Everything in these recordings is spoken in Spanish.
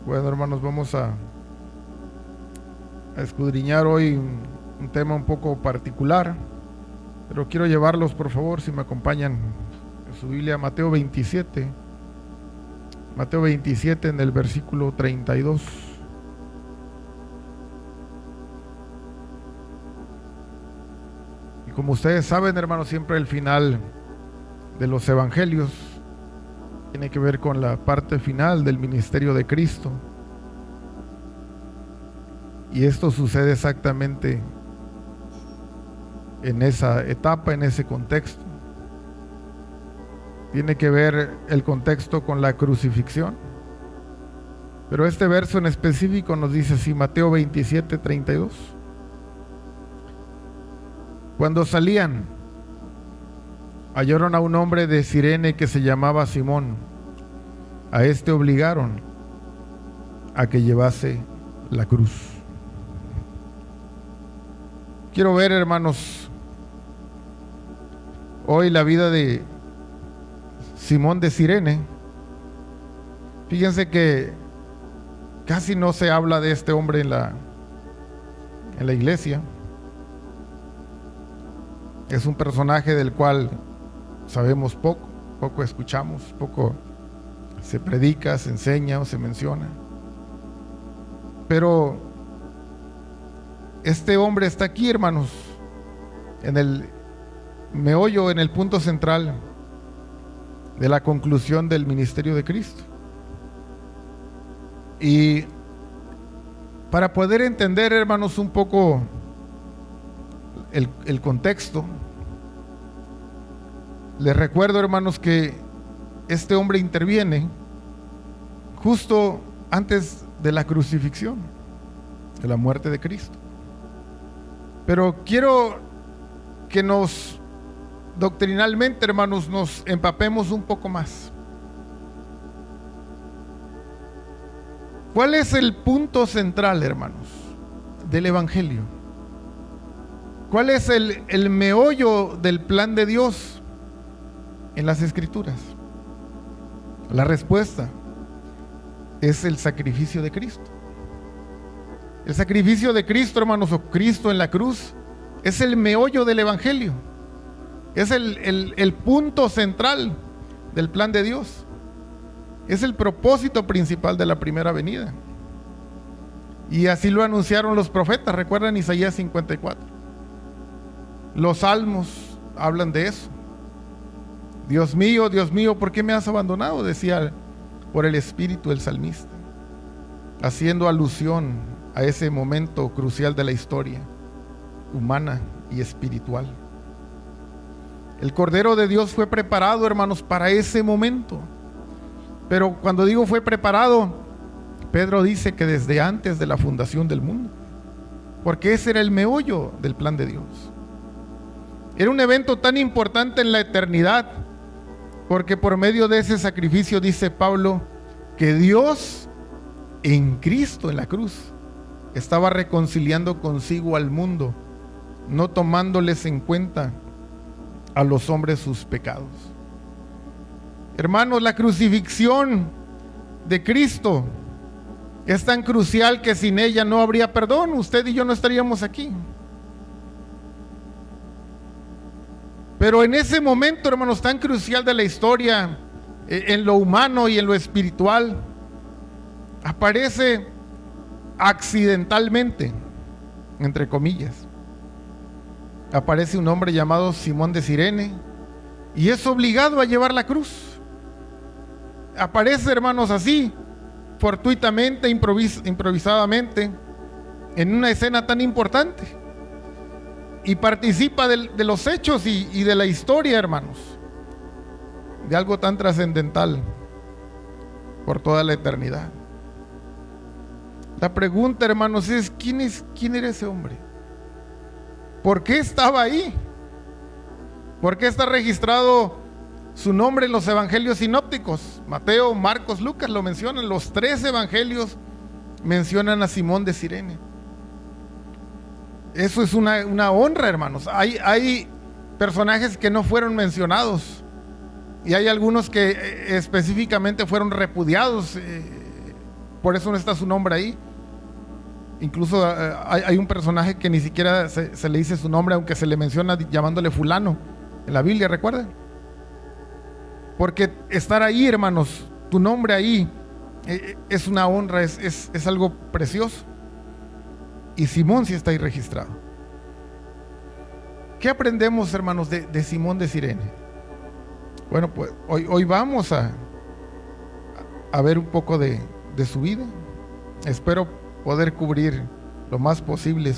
Bueno, hermanos, vamos a escudriñar hoy un tema un poco particular, pero quiero llevarlos, por favor, si me acompañan en su Biblia, a Mateo 27. Mateo 27 en el versículo 32. Y como ustedes saben, hermanos, siempre el final de los evangelios tiene que ver con la parte final del ministerio de Cristo. Y esto sucede exactamente en esa etapa, en ese contexto. Tiene que ver el contexto con la crucifixión. Pero este verso en específico nos dice así, Mateo 27, 32. Cuando salían, hallaron a un hombre de Cirene que se llamaba Simón. A este obligaron a que llevase la cruz. Quiero ver, hermanos, hoy la vida de Simón de Cirene. Fíjense que casi no se habla de este hombre en la iglesia. Es un personaje del cual sabemos poco escuchamos, poco se predica, se enseña o se menciona. Pero este hombre está aquí, hermanos, en el meollo, en el punto central de la conclusión del ministerio de Cristo. Y para poder entender, hermanos, un poco el contexto, les recuerdo, hermanos, que este hombre interviene justo antes de la crucifixión, de la muerte de Cristo. Pero quiero que doctrinalmente, hermanos, nos empapemos un poco más. ¿Cuál es el punto central, hermanos, del Evangelio? ¿Cuál es el meollo del plan de Dios en las Escrituras? La respuesta es el sacrificio de Cristo. El sacrificio de Cristo, hermanos, o Cristo en la cruz, es el meollo del Evangelio. Es el punto central del plan de Dios. Es el propósito principal de la primera venida. Y así lo anunciaron los profetas. Recuerdan Isaías 54. Los salmos hablan de eso. Dios mío, ¿por qué me has abandonado? Decía por el espíritu el salmista, haciendo alusión a ese momento crucial de la historia humana y espiritual. El Cordero de Dios fue preparado, hermanos, para ese momento. Pero cuando digo fue preparado, Pedro dice que desde antes de la fundación del mundo, porque ese era el meollo del plan de Dios. Era un evento tan importante en la eternidad, porque por medio de ese sacrificio, dice Pablo, que Dios en Cristo, en la cruz, estaba reconciliando consigo al mundo, no tomándoles en cuenta a los hombres sus pecados. Hermanos, la crucifixión de Cristo es tan crucial que sin ella no habría perdón. Usted y yo no estaríamos aquí. Pero en ese momento, hermanos, tan crucial de la historia, en lo humano y en lo espiritual, aparece accidentalmente, entre comillas, aparece un hombre llamado Simón de Cirene y es obligado a llevar la cruz. Aparece, hermanos, así, fortuitamente, improvisadamente, en una escena tan importante. Y participa de los hechos y de la historia, hermanos, de algo tan trascendental por toda la eternidad. La pregunta, hermanos, es ¿quién era ese hombre? ¿Por qué estaba ahí? ¿Por qué está registrado su nombre en los evangelios sinópticos? Mateo, Marcos, Lucas lo mencionan. Los 3 evangelios mencionan a Simón de Cirene. Eso es una honra, hermanos. Hay personajes que no fueron mencionados y hay algunos que específicamente fueron repudiados por eso no está su nombre ahí. Incluso hay un personaje que ni siquiera se le dice su nombre, aunque se le menciona llamándole fulano en la Biblia, ¿recuerdan? Porque estar ahí, hermanos, tu nombre ahí, es una honra, es algo precioso. Y Simón sí está ahí registrado. ¿Qué aprendemos, hermanos, de Simón de Cirene? Bueno, pues hoy vamos a ver un poco de su vida. Espero poder cubrir lo más posible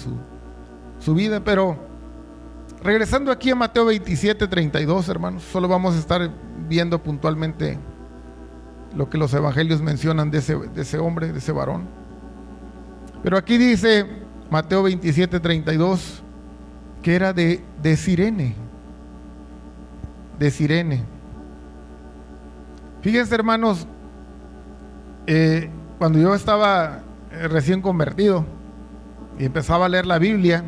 su vida, pero regresando aquí a Mateo 27:32, hermanos, solo vamos a estar viendo puntualmente lo que los evangelios mencionan de ese hombre, de ese varón. Pero aquí dice Mateo 27:32 que era de Cirene. De Cirene. Fíjense, hermanos, cuando yo estaba recién convertido y empezaba a leer la Biblia,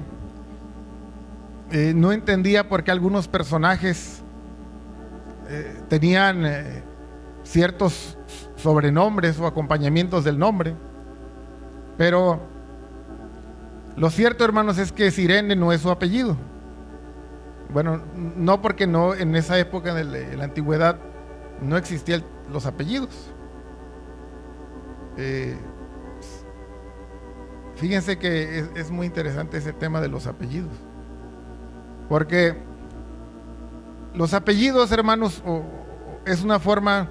no entendía por qué algunos personajes tenían ciertos sobrenombres o acompañamientos del nombre. Pero lo cierto, hermanos, es que Cirene no es su apellido. Bueno, no, porque no, en esa época de la antigüedad no existían los apellidos. Fíjense que es muy interesante ese tema de los apellidos, porque los apellidos, hermanos, es una forma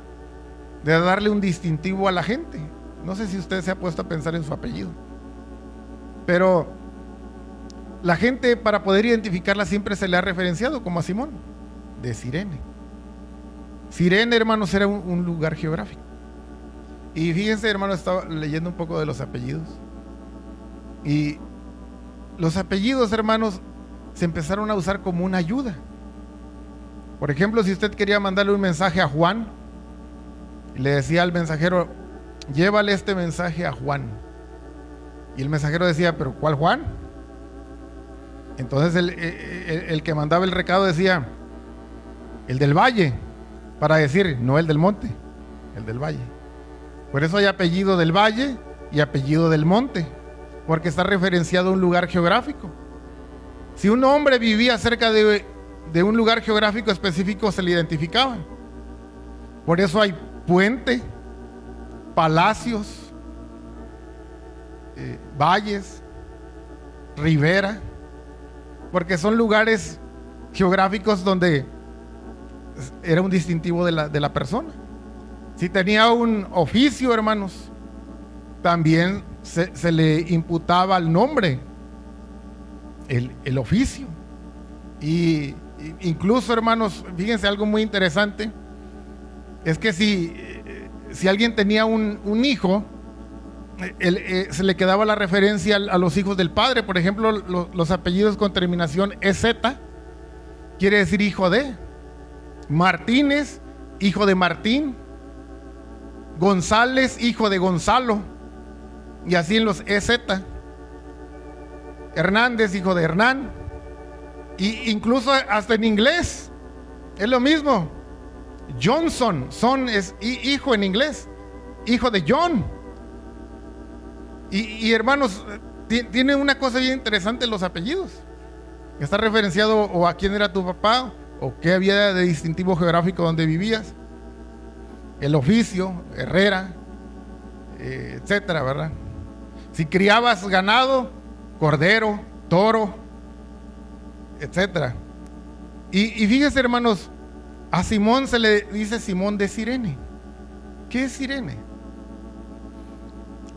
de darle un distintivo a la gente. No sé si usted se ha puesto a pensar en su apellido, pero la gente, para poder identificarla, siempre se le ha referenciado como a Simón de Cirene. Cirene, hermanos, era un lugar geográfico. Y fíjense, hermanos, estaba leyendo un poco de los apellidos, y los apellidos, hermanos, se empezaron a usar como una ayuda. Por ejemplo, si usted quería mandarle un mensaje a Juan, le decía al mensajero: llévale este mensaje a Juan. Y el mensajero decía: ¿pero cuál Juan? Entonces el que mandaba el recado decía: el del valle, para decir, no el del monte, el del valle. Por eso hay apellido del valle y apellido del monte, porque está referenciado a un lugar geográfico. Si un hombre vivía cerca de un lugar geográfico específico, se le identificaba. Por eso hay puente, palacios, valles, ribera, porque son lugares geográficos donde era un distintivo de la persona. Si tenía un oficio, hermanos, también se le imputaba al nombre el oficio. Y incluso, hermanos, fíjense algo muy interesante, es que si alguien tenía un hijo, se le quedaba la referencia a los hijos del padre. Por ejemplo, los apellidos con terminación EZ quiere decir hijo de. Martínez, hijo de Martín. González, hijo de Gonzalo. Y así en los EZ. Hernández, hijo de Hernán. Y incluso hasta en inglés es lo mismo. Johnson, son es hijo en inglés, hijo de John. Y hermanos, tiene una cosa bien interesante los apellidos. Está referenciado o a quién era tu papá, o qué había de distintivo geográfico donde vivías, el oficio, herrera, etcétera, ¿verdad? Si criabas ganado, cordero, toro, etcétera. Y fíjese, hermanos, a Simón se le dice Simón de Cirene. ¿Qué es Cirene?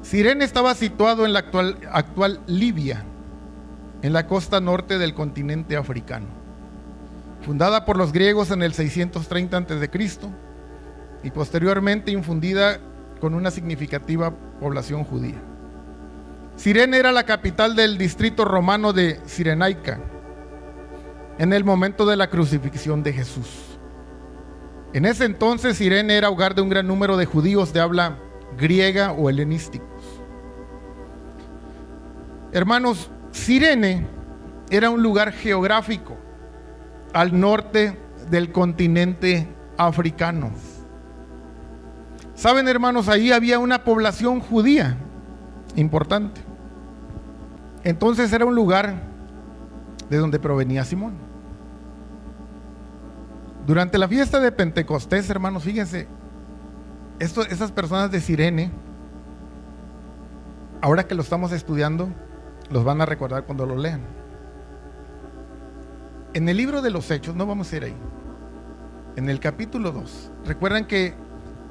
Cirene estaba situado en la actual Libia, en la costa norte del continente africano. Fundada por los griegos en el 630 a.C. y posteriormente infundida con una significativa población judía. Cirene era la capital del distrito romano de Cirenaica en el momento de la crucifixión de Jesús. En ese entonces, Cirene era hogar de un gran número de judíos de habla griega o helenísticos. Hermanos, Cirene era un lugar geográfico al norte del continente africano. Saben, hermanos, ahí había una población judía importante. Entonces era un lugar de donde provenía Simón. Durante la fiesta de Pentecostés, hermanos, fíjense, esas personas de Cirene, ahora que lo estamos estudiando, los van a recordar cuando lo lean. En el libro de los Hechos, no vamos a ir ahí, en el capítulo 2, recuerdan que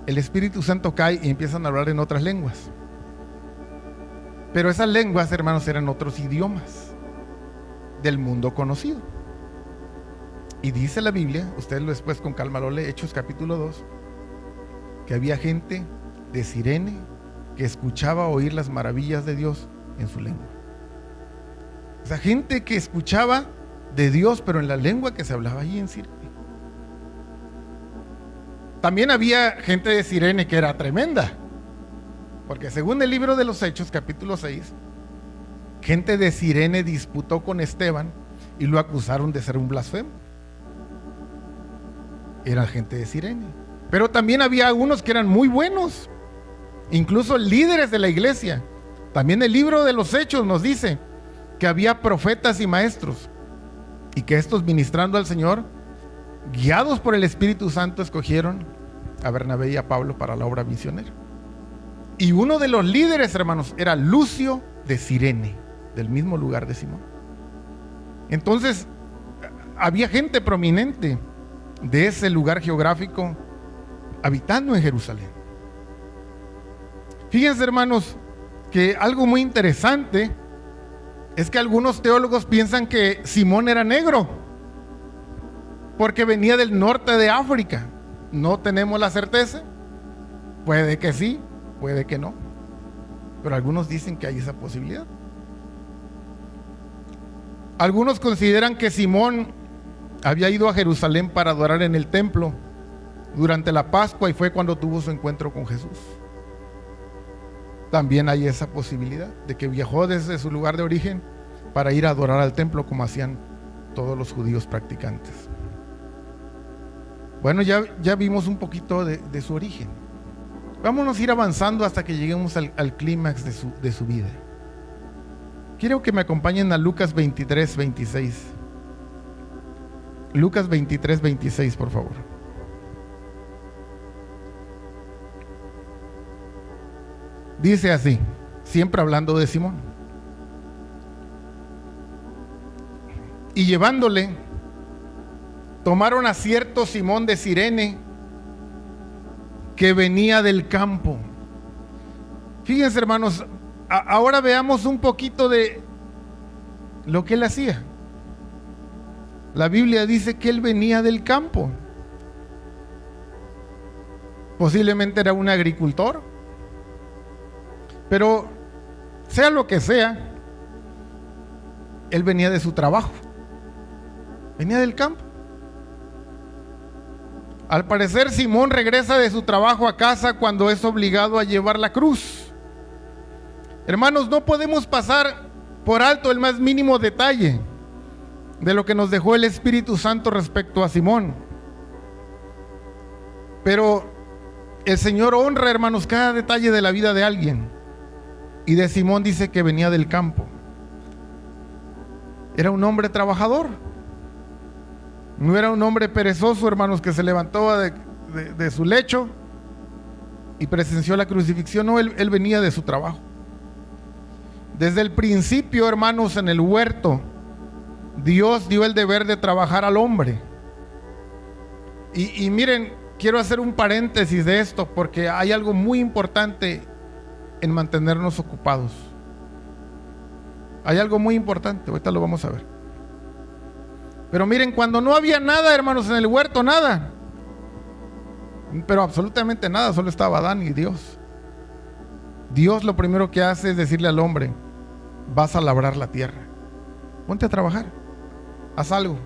el Espíritu Santo cae y empiezan a hablar en otras lenguas. Pero esas lenguas, hermanos, eran otros idiomas del mundo conocido. Y dice la Biblia, ustedes después con calma lo leen, Hechos capítulo 2, que había gente de Cirene que escuchaba oír las maravillas de Dios en su lengua. O sea, gente que escuchaba de Dios, pero en la lengua que se hablaba allí en Cirene. También había gente de Cirene que era tremenda, porque según el libro de los Hechos, capítulo 6, gente de Cirene disputó con Esteban y lo acusaron de ser un blasfemo. Era gente de Cirene. Pero también había algunos que eran muy buenos, incluso líderes de la iglesia. También el libro de los Hechos nos dice que había profetas y maestros, y que estos, ministrando al Señor, guiados por el Espíritu Santo, escogieron a Bernabé y a Pablo para la obra misionera. Y uno de los líderes, hermanos, era Lucio de Cirene, del mismo lugar de Simón. Entonces, había gente prominente de ese lugar geográfico habitando en Jerusalén. Fíjense, hermanos, que algo muy interesante es que algunos teólogos piensan que Simón era negro porque venía del norte de África. No tenemos la certeza. Puede que sí, puede que no, pero algunos dicen que hay esa posibilidad. Algunos consideran que Simón había ido a Jerusalén para adorar en el templo durante la Pascua y fue cuando tuvo su encuentro con Jesús. También hay esa posibilidad de que viajó desde su lugar de origen para ir a adorar al templo como hacían todos los judíos practicantes. Bueno, ya vimos un poquito de su origen. Vámonos a ir avanzando hasta que lleguemos al clímax de su vida. Quiero que me acompañen a Lucas 23, 26. Lucas 23, 26, por favor. Dice así, siempre hablando de Simón. Y llevándole, tomaron a cierto Simón de Cirene, que venía del campo. Fíjense, hermanos, ahora veamos un poquito de lo que él hacía. La Biblia dice que él venía del campo. Posiblemente era un agricultor, pero sea lo que sea, él venía de su trabajo, venía del campo. Al parecer, Simón regresa de su trabajo a casa cuando es obligado a llevar la cruz. Hermanos, no podemos pasar por alto el más mínimo detalle de lo que nos dejó el Espíritu Santo respecto a Simón. Pero el Señor honra, hermanos, cada detalle de la vida de alguien. Y de Simón dice que venía del campo. Era un hombre trabajador. No era un hombre perezoso, hermanos, que se levantó de su lecho y presenció la crucifixión. No, él venía de su trabajo. Desde el principio, hermanos, en el huerto, Dios dio el deber de trabajar al hombre. Y miren, quiero hacer un paréntesis de esto porque hay algo muy importante en mantenernos ocupados. Hay algo muy importante, ahorita lo vamos a ver. Pero miren, cuando no había nada, hermanos, en el huerto, nada. Pero absolutamente nada, solo estaba Adán y Dios. Dios lo primero que hace es decirle al hombre: vas a labrar la tierra, ponte a trabajar, haz algo.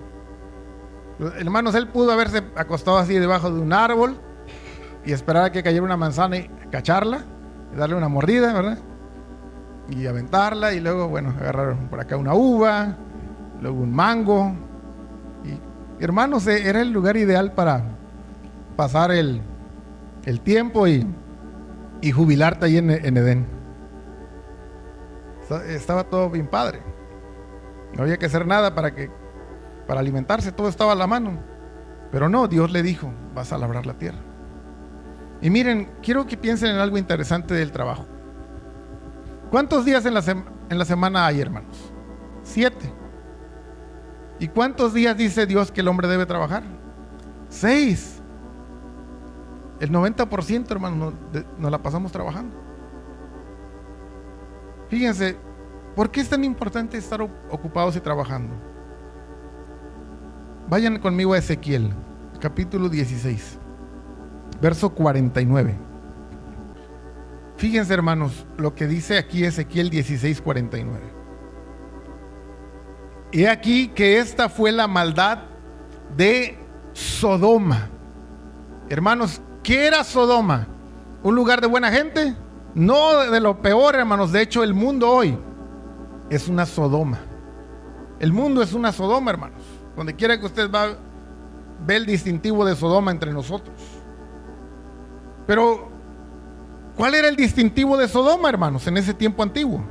Hermanos, él pudo haberse acostado así debajo de un árbol y esperar a que cayera una manzana y cacharla y darle una mordida, ¿verdad? Y aventarla y luego, bueno, agarrar por acá una uva, luego un mango. Y hermanos, era el lugar ideal para pasar el tiempo y y jubilarte ahí en Edén. Estaba todo bien padre. No había que hacer nada para alimentarse, todo estaba a la mano. Pero no, Dios le dijo, vas a labrar la tierra. Y miren, quiero que piensen en algo interesante del trabajo. ¿Cuántos días en la semana hay, hermanos? 7. ¿Y cuántos días dice Dios que el hombre debe trabajar? 6. El 90%, hermanos, nos la pasamos trabajando. Fíjense, ¿por qué es tan importante estar ocupados y trabajando? Vayan conmigo a Ezequiel, capítulo 16, verso 49. Fíjense, hermanos, lo que dice aquí Ezequiel 16, 49. He aquí que esta fue la maldad de Sodoma. Hermanos, ¿qué era Sodoma? ¿Un lugar de buena gente? No, de lo peor, hermanos. De hecho, el mundo hoy es una Sodoma. El mundo es una Sodoma, hermanos. Donde quiera que usted va, ve el distintivo de Sodoma entre nosotros. Pero, ¿cuál era el distintivo de Sodoma, hermanos, en ese tiempo antiguo?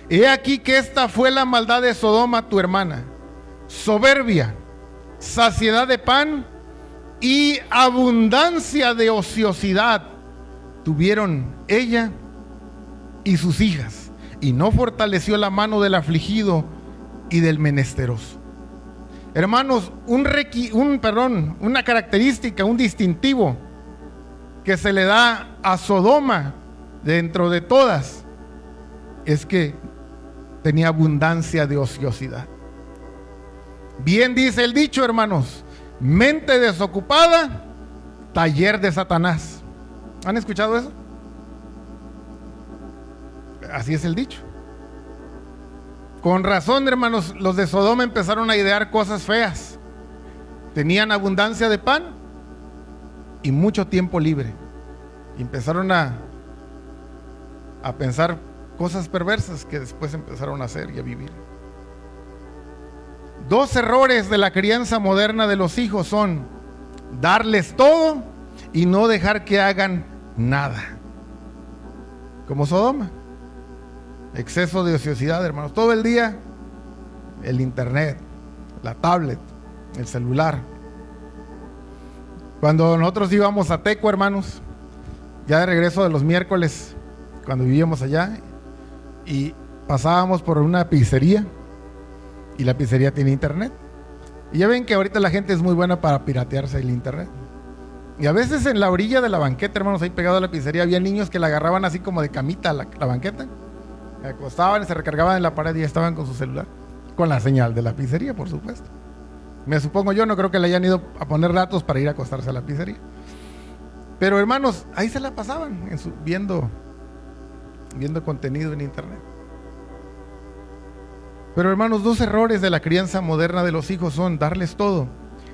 He aquí que esta fue la maldad de Sodoma, tu hermana: soberbia, saciedad de pan y abundancia de ociosidad tuvieron ella y sus hijas, y no fortaleció la mano del afligido y del menesteroso. Hermanos, una característica, un distintivo que se le da a Sodoma dentro de todas, es que tenía abundancia de ociosidad. Bien dice el dicho, hermanos: mente desocupada, taller de Satanás. ¿Han escuchado eso? Así es el dicho. Con razón, hermanos, los de Sodoma empezaron a idear cosas feas. Tenían abundancia de pan y mucho tiempo libre. Y empezaron a pensar cosas perversas que después empezaron a hacer y a vivir. 2 errores de la crianza moderna de los hijos son darles todo y no dejar que hagan nada. Como Sodoma. Exceso de ociosidad, hermanos. Todo el día el internet, la tablet, el celular. Cuando nosotros íbamos a Teco, hermanos, ya de regreso de los miércoles, cuando vivíamos allá, y pasábamos por una pizzería, y la pizzería tiene internet. Y ya ven que ahorita la gente es muy buena para piratearse el internet. Y a veces en la orilla de la banqueta, hermanos, ahí pegado a la pizzería, había niños que la agarraban así como de camita la banqueta, se acostaban y se recargaban en la pared y ya estaban con su celular, con la señal de la pizzería, por supuesto. Me supongo yo, no creo que le hayan ido a poner datos para ir a acostarse a la pizzería. Pero, hermanos, ahí se la pasaban viendo contenido en internet. Pero, hermanos, 2 errores de la crianza moderna de los hijos son darles todo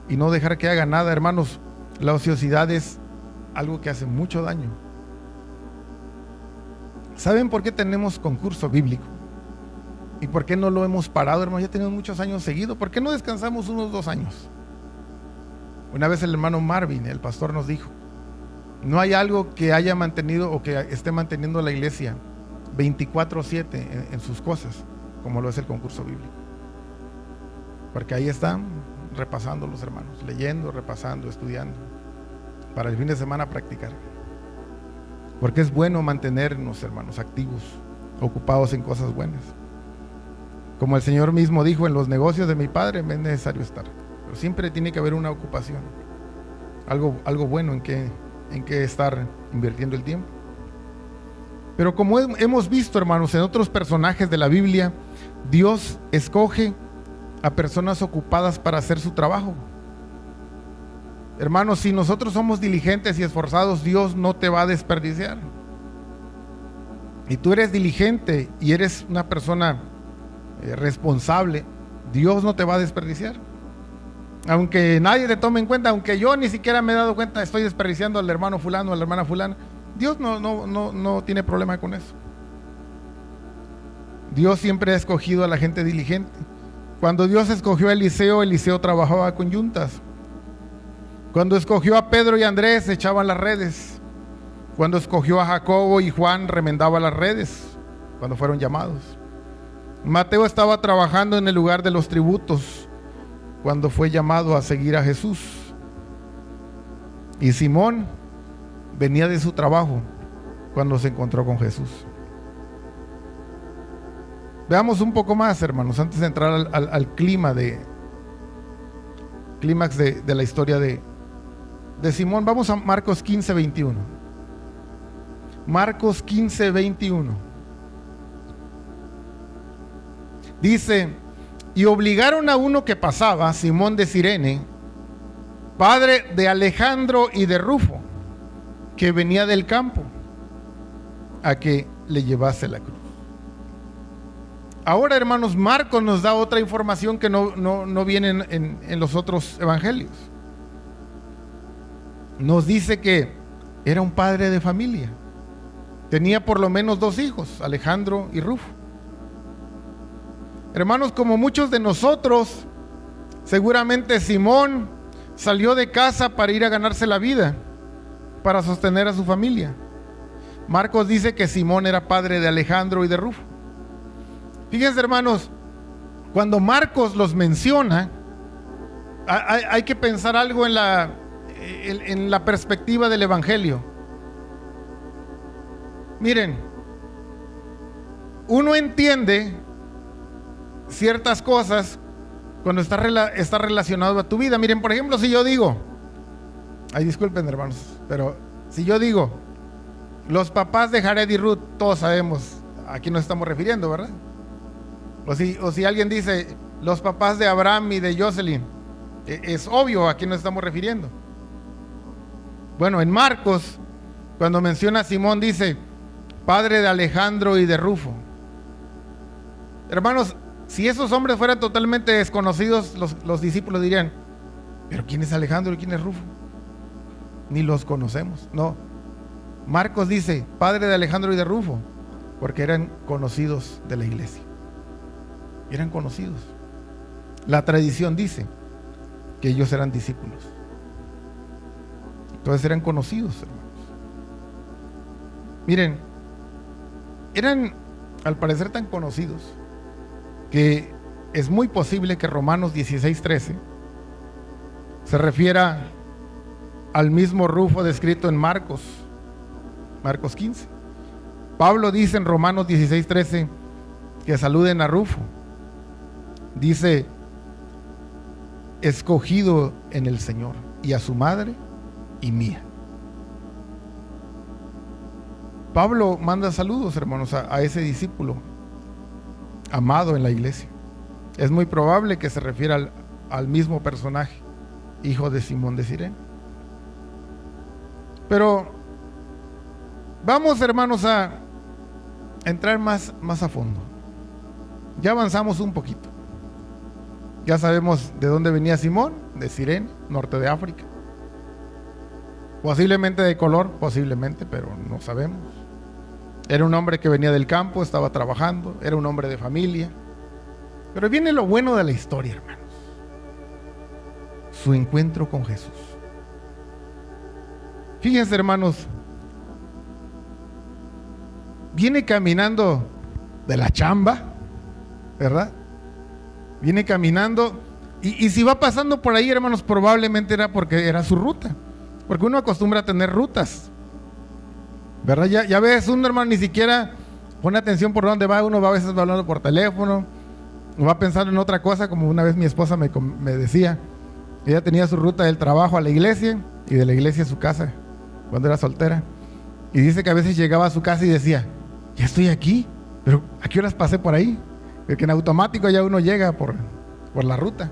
y no dejar que hagan nada. Hermanos, la ociosidad es algo que hace mucho daño. ¿Saben por qué tenemos concurso bíblico? ¿Y por qué no lo hemos parado, hermanos? Ya tenemos muchos años seguidos. ¿Por qué no descansamos unos 2 años? Una vez el hermano Marvin, el pastor, nos dijo: no hay algo que haya mantenido o que esté manteniendo la iglesia 24/7 en sus cosas como lo es el concurso bíblico. Porque ahí están repasando los hermanos, leyendo, repasando, estudiando, para el fin de semana practicar. Porque es bueno mantenernos, hermanos, activos, ocupados en cosas buenas. Como el Señor mismo dijo: en los negocios de mi Padre me es necesario estar. Pero siempre tiene que haber una ocupación, algo bueno en que estar invirtiendo el tiempo. Pero como hemos visto, hermanos, en otros personajes de la Biblia, Dios escoge a personas ocupadas para hacer su trabajo. Hermanos, si nosotros somos diligentes y esforzados, Dios no te va a desperdiciar. Y tú eres diligente y eres una persona responsable, Dios no te va a desperdiciar. Aunque nadie te tome en cuenta, aunque yo ni siquiera me he dado cuenta, estoy desperdiciando al hermano fulano, a la hermana fulana, Dios no tiene problema con eso. Dios siempre ha escogido a la gente diligente. Cuando Dios escogió a Eliseo trabajaba con yuntas. Cuando escogió a Pedro y Andrés, echaban las redes. cuando escogió a Jacobo y Juan remendaba las redes, cuando fueron llamados. Mateo estaba trabajando en el lugar de los tributos, cuando fue llamado a seguir a Jesús. Y Simón venía de su trabajo cuando se encontró con Jesús. Veamos un poco más, hermanos, antes de entrar al clímax de la historia de Simón. Vamos a Marcos 15, 21. Marcos 15, 21. Dice: y obligaron a uno que pasaba, Simón de Cirene, padre de Alejandro y de Rufo, que venía del campo, a que le llevase la cruz. Ahora, hermanos, Marcos nos da otra información que no viene en los otros evangelios. Nos dice que era un padre de familia. Tenía por lo menos 2 hijos, Alejandro y Rufo. Hermanos, como muchos de nosotros, seguramente Simón salió de casa para ir a ganarse la vida, para sostener a su familia. Marcos dice que Simón era padre de Alejandro y de Rufo. Fíjense, hermanos, cuando Marcos los menciona, hay que pensar algo en la perspectiva del evangelio. Miren, uno entiende ciertas cosas cuando está relacionado a tu vida. Miren, por ejemplo, si yo digo, disculpen, hermanos, pero si yo digo, los papás de Jared y Ruth, todos sabemos a quién nos estamos refiriendo, ¿verdad? O si alguien dice, los papás de Abraham y de Jocelyn, es obvio a quién nos estamos refiriendo. Bueno, en Marcos, cuando menciona a Simón, dice, padre de Alejandro y de Rufo. Hermanos, si esos hombres fueran totalmente desconocidos, los discípulos dirían, ¿pero quién es Alejandro y quién es Rufo? Ni los conocemos. No, Marcos dice, padre de Alejandro y de Rufo, porque eran conocidos de la iglesia. Eran conocidos. La tradición dice que ellos eran discípulos. Entonces eran conocidos, hermanos. Miren, eran al parecer tan conocidos que es muy posible que Romanos 16:13 se refiera al mismo Rufo descrito en Marcos 15. Pablo dice en Romanos 16:13 que saluden a Rufo. Dice, escogido en el Señor, y a su madre y mía. Pablo manda saludos, hermanos, a ese discípulo amado en la iglesia. Es muy probable que se refiera al mismo personaje, hijo de Simón de Cirene. Pero vamos, hermanos, a entrar más a fondo. Ya avanzamos un poquito. Ya sabemos de dónde venía Simón, de Cirene, norte de África. Posiblemente de color, posiblemente, pero no sabemos. Era un hombre que venía del campo, estaba trabajando, era un hombre de familia. Pero viene lo bueno de la historia, hermanos. Su encuentro con Jesús. Fíjense, hermanos, viene caminando de la chamba, ¿verdad? Viene caminando y si va pasando por ahí, hermanos, probablemente era porque era su ruta, porque uno acostumbra a tener rutas, ¿verdad? Ya ves, uno, hermano, ni siquiera pone atención por dónde va. Uno va a veces hablando por teléfono, o va pensando en otra cosa, como una vez mi esposa me decía. Ella tenía su ruta del trabajo a la iglesia y de la iglesia a su casa cuando era soltera, y dice que a veces llegaba a su casa y decía, ya estoy aquí, pero ¿a qué horas pasé por ahí? Porque en automático ya uno llega por la ruta.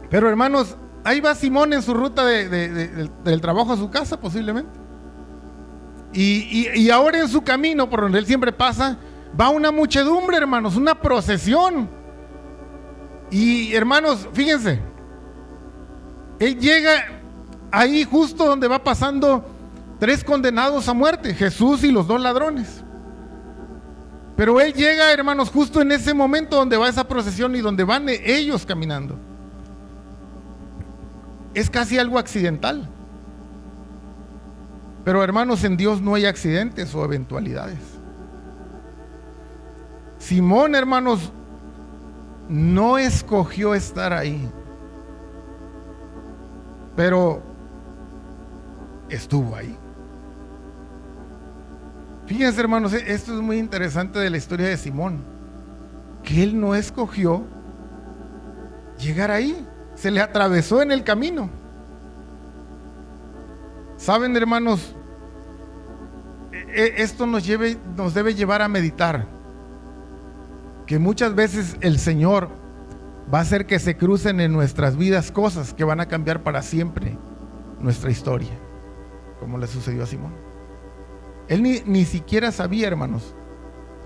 Pero, hermanos, ahí va Simón en su ruta del trabajo a su casa, posiblemente. Y ahora en su camino, por donde él siempre pasa, va una muchedumbre, hermanos, una procesión. Y, hermanos, fíjense, él llega ahí justo donde va pasando 3 condenados a muerte, Jesús y los 2 ladrones. Pero él llega, hermanos, justo en ese momento donde va esa procesión y donde van ellos caminando. Es casi algo accidental. Pero hermanos, en Dios no hay accidentes o eventualidades. Simón, hermanos, no escogió estar ahí, pero estuvo ahí. Fíjense, hermanos, esto es muy interesante de la historia de Simón, que él no escogió llegar ahí, se le atravesó en el camino. Saben, hermanos, esto nos debe llevar a meditar que muchas veces el Señor va a hacer que se crucen en nuestras vidas cosas que van a cambiar para siempre nuestra historia, como le sucedió a Simón. Él ni siquiera sabía, hermanos,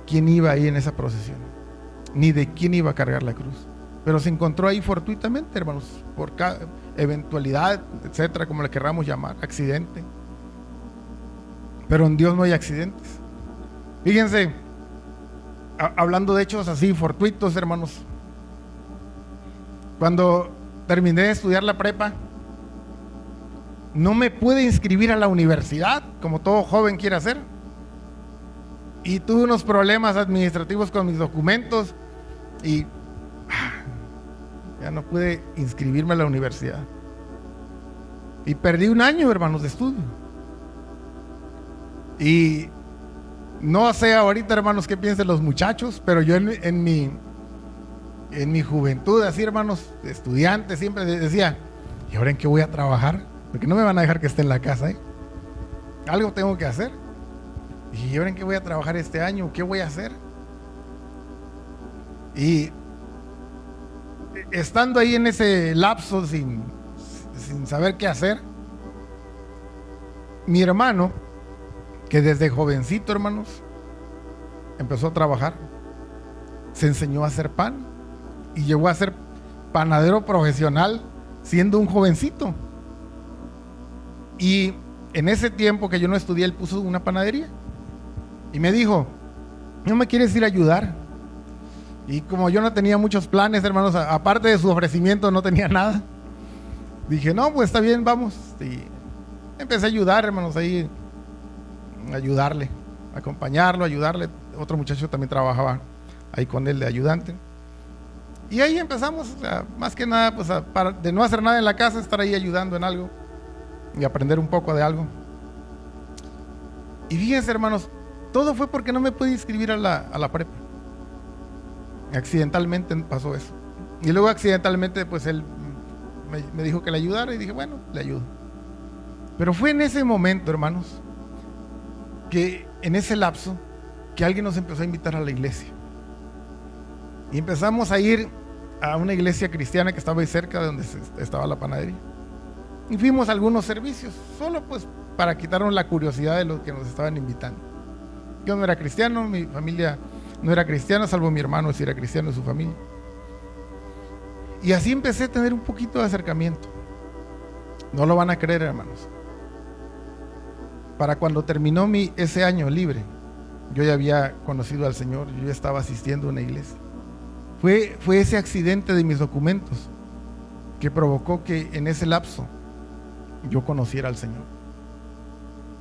quién iba ahí en esa procesión, ni de quién iba a cargar la cruz, pero se encontró ahí fortuitamente, hermanos, por cada eventualidad, etcétera, como le querramos llamar, accidente. Pero en Dios no hay accidentes. Fíjense, hablando de hechos así fortuitos, hermanos, cuando terminé de estudiar la prepa, no me pude inscribir a la universidad, como todo joven quiere hacer, y tuve unos problemas administrativos con mis documentos y ya no pude inscribirme a la universidad, y perdí un año, hermanos, de estudio. Y no sé ahorita, hermanos, qué piensen los muchachos, pero yo en mi juventud, así, hermanos, de estudiante, siempre decía, ¿y ahora en qué voy a trabajar? Porque no me van a dejar que esté en la casa, ¿eh? Algo tengo que hacer. ¿Y ahora en qué voy a trabajar este año? ¿Qué voy a hacer? Y estando ahí en ese lapso sin saber qué hacer, mi hermano, que desde jovencito, hermanos, empezó a trabajar, se enseñó a hacer pan y llegó a ser panadero profesional siendo un jovencito. Y en ese tiempo que yo no estudié, él puso una panadería y me dijo, ¿no me quieres ir a ayudar? Y como yo no tenía muchos planes, hermanos, aparte de su ofrecimiento no tenía nada, dije, no, pues está bien, vamos. Y empecé a ayudar, hermanos, ahí, ayudarle, acompañarlo, ayudarle. Otro muchacho también trabajaba ahí con él de ayudante. Y ahí empezamos, o sea, más que nada, pues de no hacer nada en la casa, estar ahí ayudando en algo y aprender un poco de algo. Y fíjense, hermanos, todo fue porque no me pude inscribir a la prepa. Accidentalmente pasó eso. Y luego accidentalmente, pues él me dijo que le ayudara y dije, bueno, le ayudo. Pero fue en ese momento, hermanos, que en ese lapso, que alguien nos empezó a invitar a la iglesia. Y empezamos a ir a una iglesia cristiana que estaba ahí cerca de donde estaba la panadería. Y fuimos a algunos servicios, solo pues para quitarnos la curiosidad de los que nos estaban invitando. Yo no era cristiano, mi familia no era cristiana, salvo mi hermano si era cristiano y su familia. Y así empecé a tener un poquito de acercamiento. No lo van a creer, hermanos. Para cuando terminó ese año libre, yo ya había conocido al Señor, yo ya estaba asistiendo a una iglesia. Fue ese accidente de mis documentos que provocó que en ese lapso yo conociera al Señor.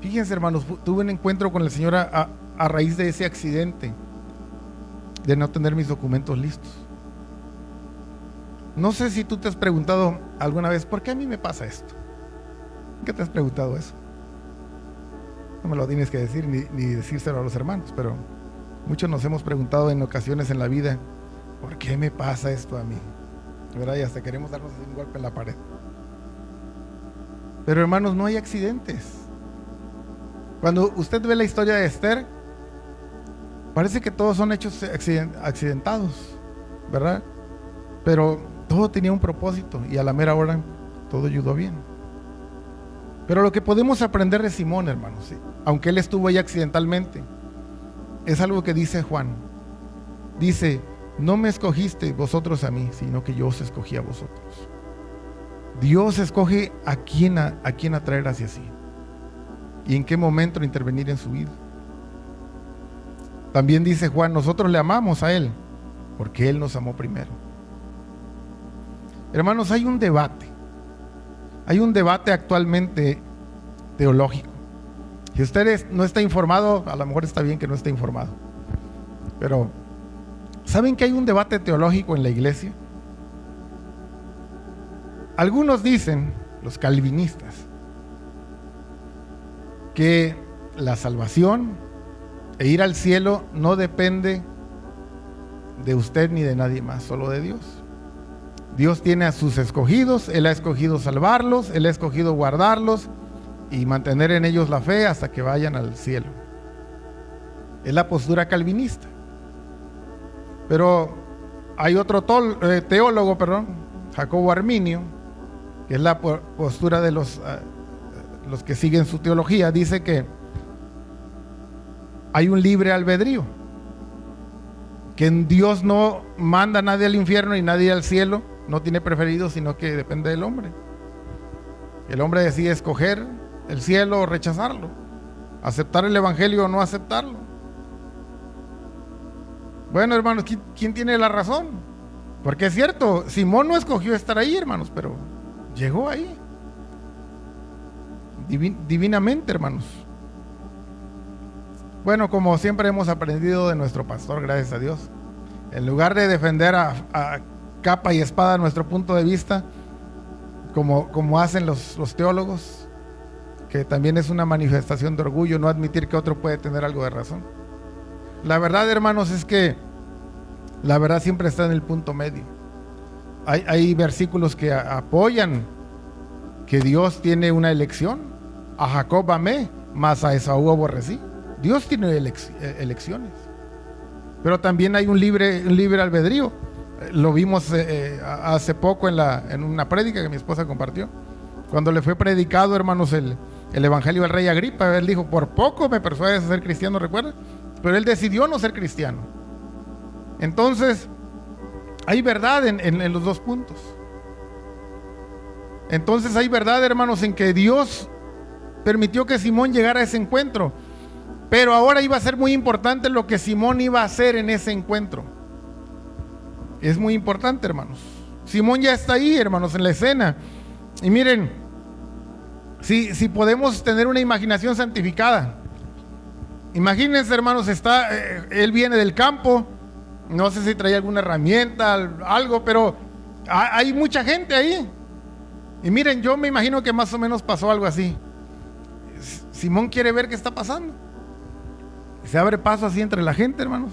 Fíjense, hermanos, tuve un encuentro con el Señor a raíz de ese accidente de no tener mis documentos listos. No sé si tú te has preguntado alguna vez, ¿por qué a mí me pasa esto? ¿Qué te has preguntado eso? No me lo tienes que decir ni decírselo a los hermanos, pero muchos nos hemos preguntado en ocasiones en la vida, ¿por qué me pasa esto a mí? ¿Verdad? Y hasta queremos darnos un golpe en la pared. Pero, hermanos, no hay accidentes. Cuando usted ve la historia de Esther, parece que todos son hechos accidentados, ¿verdad? Pero todo tenía un propósito y a la mera hora todo ayudó bien. Pero lo que podemos aprender de Simón, hermanos, ¿sí?, aunque él estuvo ahí accidentalmente, es algo que dice Juan. Dice, no me escogiste vosotros a mí, sino que yo os escogí a vosotros. Dios escoge a quién atraer hacia sí y en qué momento intervenir en su vida. También dice Juan, nosotros le amamos a Él porque Él nos amó primero. Hermanos, hay un debate actualmente teológico Si usted no está informado, a lo mejor está bien que no esté informado. Pero, ¿saben que hay un debate teológico en la iglesia? Algunos dicen, los calvinistas, que la salvación e ir al cielo no depende de usted ni de nadie más, solo de Dios. Dios tiene a sus escogidos, Él ha escogido salvarlos, Él ha escogido guardarlos y mantener en ellos la fe hasta que vayan al cielo. Es la postura calvinista. Pero hay otro teólogo, Jacobo Arminio, que es la postura de los que siguen su teología, dice que hay un libre albedrío, que en Dios no manda a nadie al infierno y nadie al cielo, no tiene preferido, sino que depende del hombre. El hombre decide escoger el cielo o rechazarlo, aceptar el evangelio o no aceptarlo. Bueno, hermanos, ¿quién tiene la razón? Porque es cierto, Simón no escogió estar ahí, hermanos, pero llegó ahí divinamente, hermanos. Bueno, como siempre hemos aprendido de nuestro pastor, gracias a Dios, en lugar de defender a capa y espada nuestro punto de vista, como hacen los teólogos, que también es una manifestación de orgullo no admitir que otro puede tener algo de razón. La verdad, hermanos, es que la verdad siempre está en el punto medio. Hay versículos que apoyan que Dios tiene una elección. A Jacob amé, mas a Esaú aborrecí. Dios tiene elecciones. Pero también hay un libre albedrío. Lo vimos hace poco en una prédica que mi esposa compartió. Cuando le fue predicado, hermanos, el evangelio al rey Agripa, él dijo: por poco me persuades a ser cristiano, ¿recuerda? Pero él decidió no ser cristiano. Entonces, hay verdad en los dos puntos. Entonces hay verdad, hermanos, en que Dios permitió que Simón llegara a ese encuentro. Pero ahora iba a ser muy importante lo que Simón iba a hacer en ese encuentro. Es muy importante, hermanos. Simón ya está ahí, hermanos, en la escena. Y miren, si podemos tener una imaginación santificada. Imagínense, hermanos, él viene del campo. No sé si traía alguna herramienta, algo, pero hay mucha gente ahí. Y miren, yo me imagino que más o menos pasó algo así. Simón quiere ver qué está pasando. Se abre paso así entre la gente, hermanos,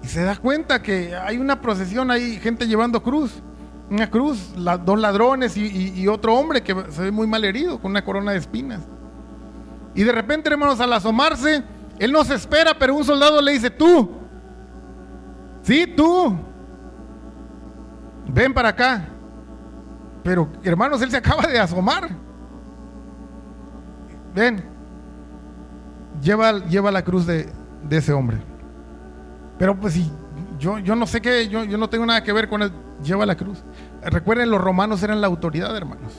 y se da cuenta que hay una procesión, hay gente llevando una cruz, dos ladrones y otro hombre que se ve muy mal herido con una corona de espinas. Y de repente, hermanos, al asomarse, él no se espera, pero un soldado le dice: tú, sí, tú, ven para acá. Pero, hermanos, él se acaba de asomar. Ven, lleva la cruz de ese hombre. Pero pues si yo no sé qué, yo no tengo nada que ver con él. Lleva la cruz. Recuerden, los romanos eran la autoridad, hermanos.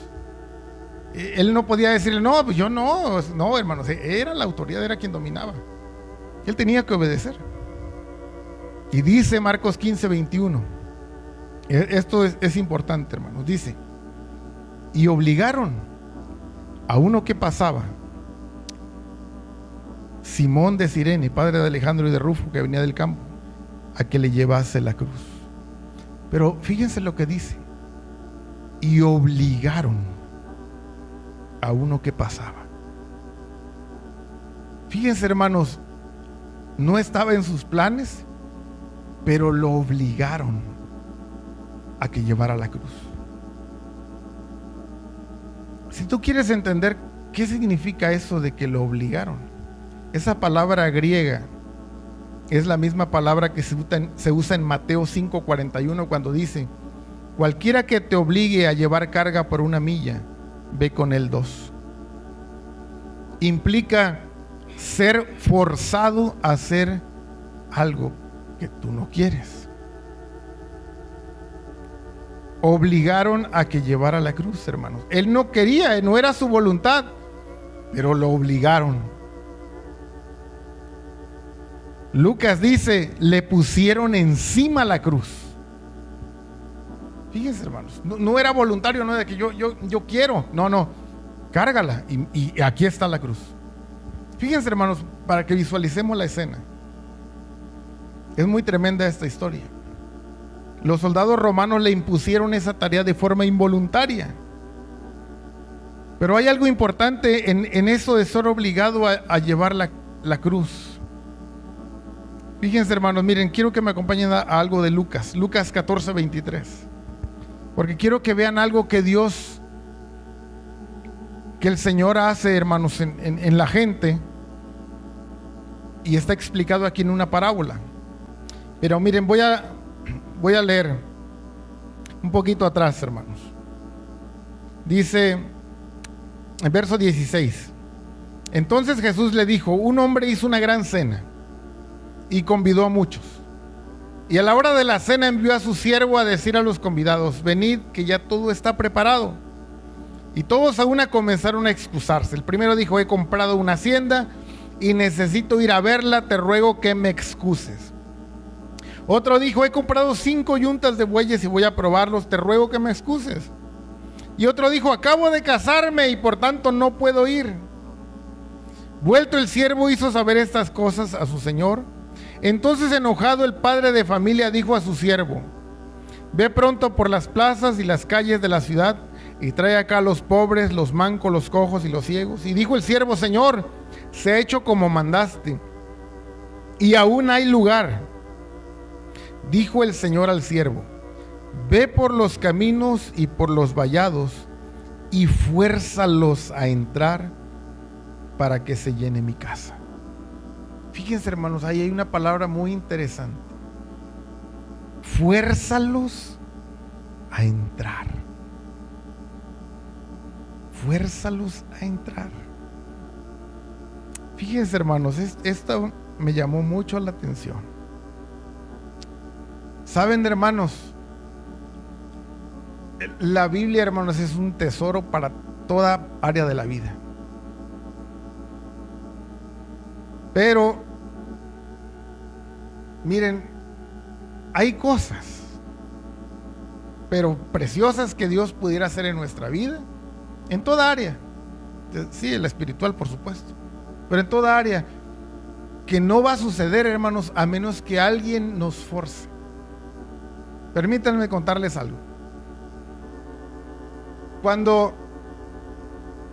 Él no podía decirle: no, pues yo no, hermanos. Era la autoridad, era quien dominaba. Él tenía que obedecer. Y dice Marcos 15:21. Esto es importante, hermanos. Dice: y obligaron a uno que pasaba, Simón de Cirene, padre de Alejandro y de Rufo, que venía del campo, a que le llevase la cruz. Pero fíjense lo que dice: y obligaron a uno que pasaba. Fíjense, hermanos, no estaba en sus planes, pero lo obligaron a que llevara la cruz. Si tú quieres entender qué significa eso de que lo obligaron, esa palabra griega es la misma palabra que se usa en Mateo 5:41, cuando dice: cualquiera que te obligue a llevar carga por 1 milla, ve con él 2. Implica ser forzado a hacer algo que tú no quieres. Obligaron a que llevara la cruz, hermanos. Él no quería, no era su voluntad, pero lo obligaron. Lucas dice: le pusieron encima la cruz. Fíjense, hermanos, no era voluntario, no era de que yo quiero, no, cárgala y aquí está la cruz. Fíjense, hermanos, para que visualicemos la escena. Es muy tremenda esta historia. Los soldados romanos le impusieron esa tarea de forma involuntaria. Pero hay algo importante en eso de ser obligado a llevar la cruz. Fíjense, hermanos, miren, quiero que me acompañen a algo de Lucas 14:23. Porque quiero que vean algo que el Señor hace, hermanos, en la gente. Y está explicado aquí en una parábola. Pero miren, voy a leer un poquito atrás, hermanos. Dice en verso 16: Entonces Jesús le dijo: un hombre hizo una gran cena y convidó a muchos. Y a la hora de la cena envió a su siervo a decir a los convidados: venid, que ya todo está preparado. Y todos a una comenzaron a excusarse. El primero dijo: he comprado una hacienda y necesito ir a verla, te ruego que me excuses. Otro dijo: he comprado 5 yuntas de bueyes y voy a probarlos, te ruego que me excuses. Y otro dijo: acabo de casarme y por tanto no puedo ir. Vuelto el siervo hizo saber estas cosas a su señor. Entonces, enojado, el padre de familia dijo a su siervo: ve pronto por las plazas y las calles de la ciudad y trae acá a los pobres, los mancos, los cojos y los ciegos. Y dijo el siervo: Señor, se ha hecho como mandaste, y aún hay lugar. Dijo el Señor al siervo: ve por los caminos y por los vallados y fuérzalos a entrar para que se llene mi casa. Fíjense, hermanos, ahí hay una palabra muy interesante. Fuérzalos a entrar. Fuérzalos a entrar. Fíjense, hermanos, esto me llamó mucho la atención. Saben, hermanos, la Biblia, hermanos, es un tesoro para toda área de la vida. Pero, miren, hay cosas, pero preciosas, que Dios pudiera hacer en nuestra vida, en toda área. Sí, en la espiritual, por supuesto, pero en toda área, que no va a suceder, hermanos, a menos que alguien nos force. Permítanme contarles algo. Cuando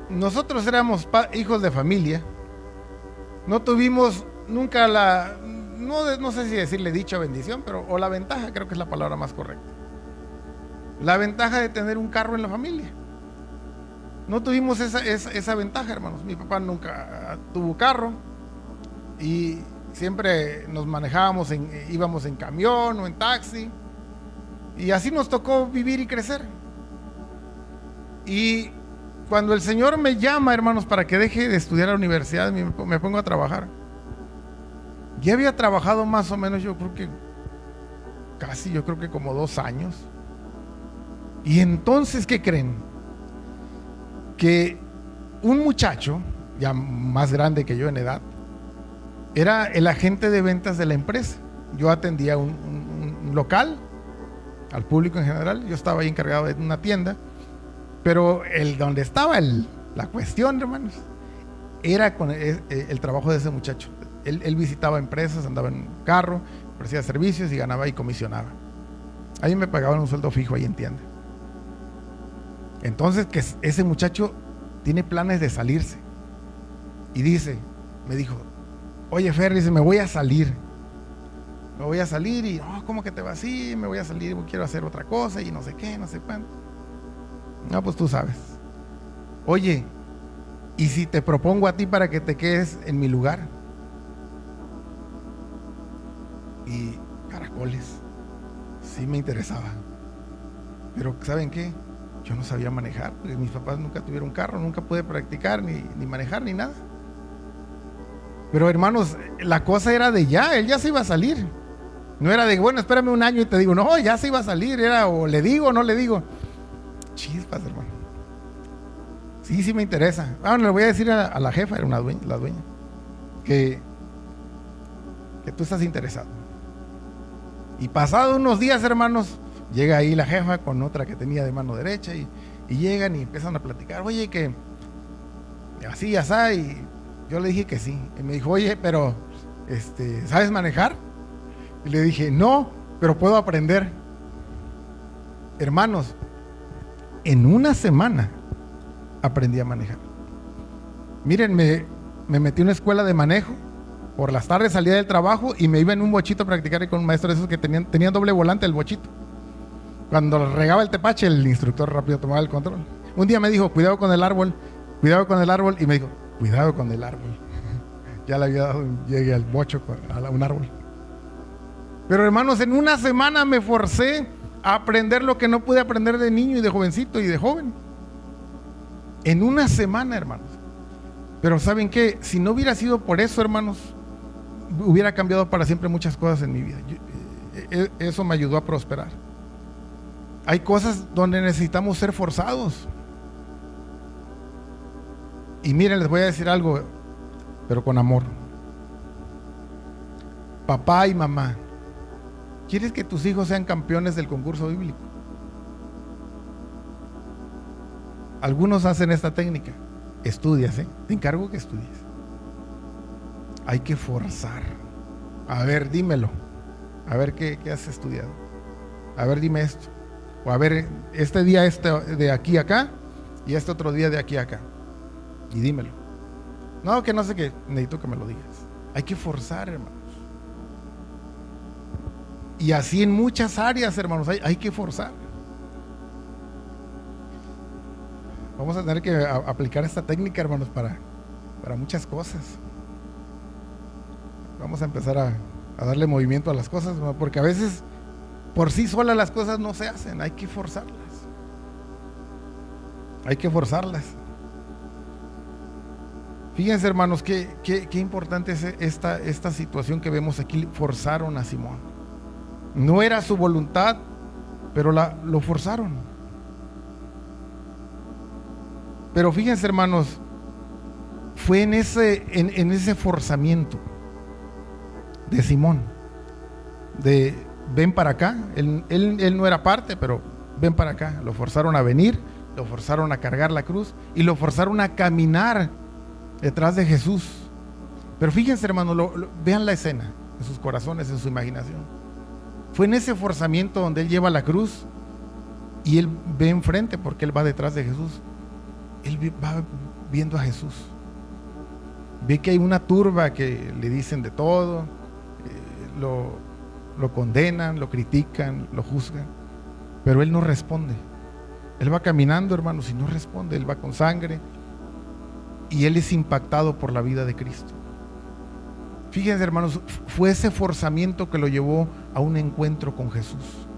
nosotros éramos hijos de familia, no tuvimos nunca no sé si decirle dicha bendición, pero o la ventaja, creo que es la palabra más correcta. La ventaja de tener un carro en la familia. No tuvimos esa ventaja, hermanos. Mi papá nunca tuvo carro y siempre nos manejábamos, íbamos en camión o en taxi. Y así nos tocó vivir y crecer. Y cuando el Señor me llama, hermanos, para que deje de estudiar a la universidad, me pongo a trabajar. Ya había trabajado más o menos, yo creo que como 2 años. Y entonces, ¿qué creen? Que un muchacho, ya más grande que yo en edad, era el agente de ventas de la empresa. Yo atendía un local, al público en general. Yo estaba ahí encargado de una tienda. Pero donde estaba la cuestión, hermanos, era con el trabajo de ese muchacho. Él visitaba empresas, andaba en carro, ofrecía servicios y ganaba y comisionaba. A mí me pagaban un sueldo fijo ahí en tienda. Entonces, que ese muchacho tiene planes de salirse. Y me dijo: oye, Ferry, me voy a salir. Me voy a salir y, ¿cómo que te vas así? Me voy a salir, quiero hacer otra cosa y no sé qué, no sé cuánto. No, pues tú sabes. Oye, ¿y si te propongo a ti para que te quedes en mi lugar? Y caracoles, sí me interesaba. Pero ¿saben qué? Yo no sabía manejar, porque mis papás nunca tuvieron carro, nunca pude practicar, ni manejar, ni nada. Pero, hermanos, la cosa era de ya, él ya se iba a salir. No era de, bueno, espérame un año y te digo, no, ya se iba a salir. Era o le digo o no le digo. Chispas, hermano. Sí me interesa. Bueno, le voy a decir a la jefa, era la dueña, que tú estás interesado. Y pasado unos días, hermanos, llega ahí la jefa con otra que tenía de mano derecha y llegan y empiezan a platicar. Oye, que así, así, Yo le dije que sí. Y me dijo, oye, pero ¿sabes manejar? Y le dije, no, pero puedo aprender. Hermanos, en una semana aprendí a manejar. Miren, me metí en una escuela de manejo. Por las tardes salía del trabajo y me iba en un bochito a practicar con un maestro de esos que tenían doble volante el bochito. Cuando regaba el tepache, el instructor rápido tomaba el control. Un día me dijo, cuidado con el árbol, y me dijo, cuidado con el árbol. Ya le había dado un llegue al bocho a un árbol. Pero hermanos, en una semana me forcé a aprender lo que no pude aprender de niño y de jovencito y de joven. En una semana, hermanos. Pero ¿saben qué? Si no hubiera sido por eso, hermanos, hubiera cambiado para siempre muchas cosas en mi vida. Eso me ayudó a prosperar. Hay cosas donde necesitamos ser forzados. Y miren, les voy a decir algo, pero con amor. Papá y mamá, ¿quieres que tus hijos sean campeones del concurso bíblico? Algunos hacen esta técnica. Estudias, te encargo que estudies. Hay que forzar. A ver, dímelo. A ver qué has estudiado. A ver, dime esto. O a ver, este día de aquí a acá y este otro día de aquí a acá. Y dímelo. No, que no sé qué. Necesito que me lo digas. Hay que forzar, hermanos. Y así en muchas áreas, hermanos, hay que forzar. Vamos a tener que aplicar esta técnica, hermanos, para muchas cosas. Vamos a empezar a darle movimiento a las cosas, ¿no? Porque a veces por sí solas las cosas no se hacen, hay que forzarlas. Hay que forzarlas. Fíjense, hermanos, qué importante es esta situación que vemos aquí. Forzaron a Simón. No era su voluntad, pero lo forzaron. Pero fíjense, hermanos, fue en ese forzamiento de Simón, de ven para acá. Él no era parte, pero ven para acá. Lo forzaron a venir, lo forzaron a cargar la cruz y lo forzaron a caminar detrás de Jesús. Pero fíjense, hermanos, vean la escena en sus corazones, en su imaginación. Fue en ese forzamiento donde él lleva la cruz y él ve enfrente, porque él va detrás de Jesús. Él va viendo a Jesús. Ve que hay una turba que le dicen de todo, lo condenan, lo critican, lo juzgan, pero él no responde. Él va caminando, hermanos, y no responde. Él va con sangre y él es impactado por la vida de Cristo. Fíjense, hermanos, fue ese forzamiento que lo llevó a un encuentro con Jesús.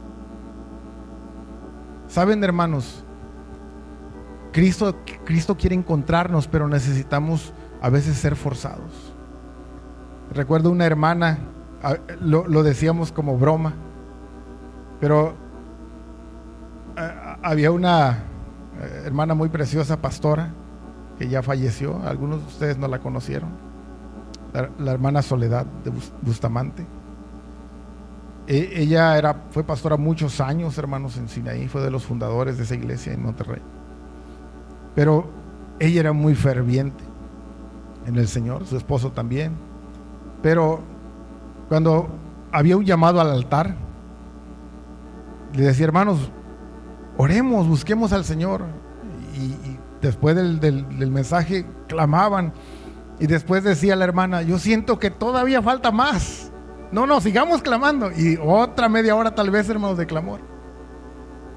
Saben, hermanos, Cristo quiere encontrarnos, pero necesitamos a veces ser forzados. Recuerdo una hermana, lo decíamos como broma, pero había una hermana muy preciosa, pastora, que ya falleció. Algunos de ustedes no la conocieron, la hermana Soledad de Bustamante. Ella fue pastora muchos años, hermanos, en Sinaí. Fue de los fundadores de esa iglesia en Monterrey. Pero ella era muy ferviente en el Señor, su esposo también. Pero cuando había un llamado al altar, le decía, hermanos, oremos, busquemos al Señor. Y después del mensaje clamaban. Y después decía la hermana, yo siento que todavía falta más. No, sigamos clamando. Y otra media hora tal vez, hermanos, de clamor.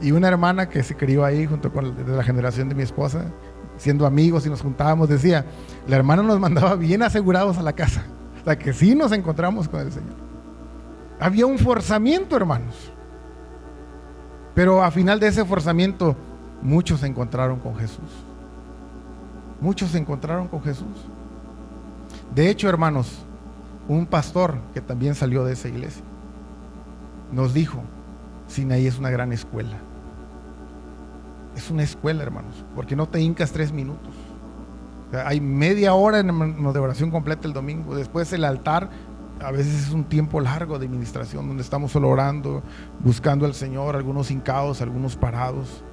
Y una hermana que se crió ahí junto con de la generación de mi esposa, siendo amigos y nos juntábamos, decía, la hermana nos mandaba bien asegurados a la casa, hasta que sí nos encontramos con el Señor. Había un forzamiento, hermanos. Pero a final de ese forzamiento, muchos se encontraron con Jesús. Muchos se encontraron con Jesús. De hecho, hermanos, un pastor que también salió de esa iglesia nos dijo, Sinaí es una gran escuela. Es una escuela, hermanos, porque no te hincas 3 minutos. O sea, hay media hora de oración completa el domingo. Después el altar, a veces es un tiempo largo de administración, donde estamos solo orando, buscando al Señor, algunos hincados, algunos parados.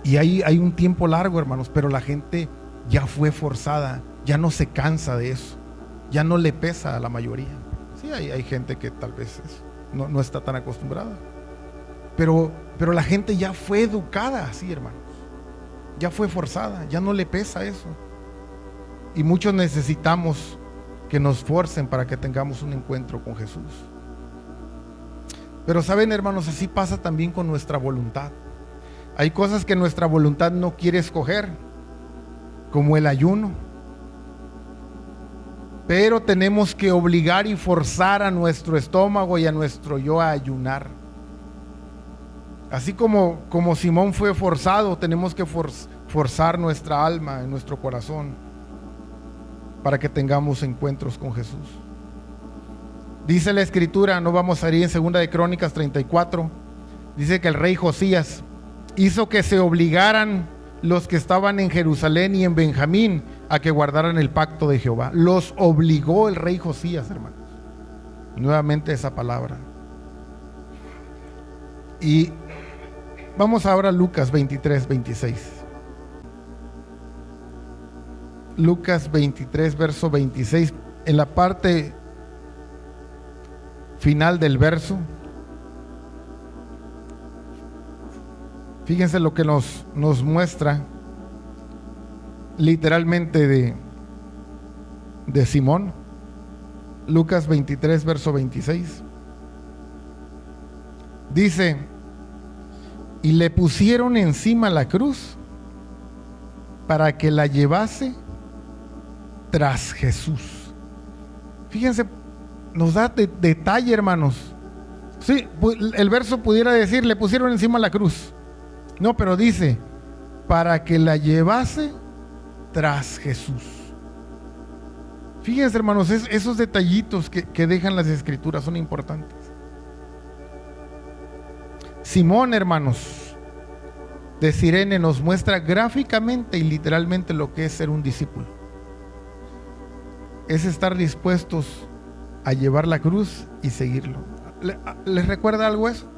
Y hay un tiempo largo, hermanos, pero la gente ya fue forzada, ya no se cansa de eso, ya no le pesa a la mayoría. Sí, hay gente que tal vez no está tan acostumbrada, pero la gente ya fue educada así, hermanos, ya fue forzada, ya no le pesa eso. Y muchos necesitamos que nos forcen para que tengamos un encuentro con Jesús. Pero saben, hermanos, así pasa también con nuestra voluntad. Hay cosas que nuestra voluntad no quiere escoger, como el ayuno. Pero tenemos que obligar y forzar a nuestro estómago y a nuestro yo a ayunar. Así como Simón fue forzado, tenemos que forzar nuestra alma, nuestro corazón, para que tengamos encuentros con Jesús. Dice la Escritura, no vamos a ir en 2 de Crónicas 34, dice que el rey Josías hizo que se obligaran los que estaban en Jerusalén y en Benjamín a que guardaran el pacto de Jehová. Los obligó el rey Josías, hermanos. Nuevamente esa palabra. Y vamos ahora a Lucas 23, 26. Lucas 23, verso 26, en la parte final del verso. Fíjense lo que nos muestra literalmente de Simón. Lucas 23, verso 26. Dice: y le pusieron encima la cruz para que la llevase tras Jesús. Fíjense, nos da detalle, hermanos. Sí, el verso pudiera decir, le pusieron encima la cruz. No, pero dice, para que la llevase tras Jesús. Fíjense, hermanos, esos detallitos que dejan las Escrituras son importantes. Simón, hermanos, de Cirene nos muestra gráficamente y literalmente lo que es ser un discípulo. Es estar dispuestos a llevar la cruz y seguirlo. ¿Les recuerda algo eso?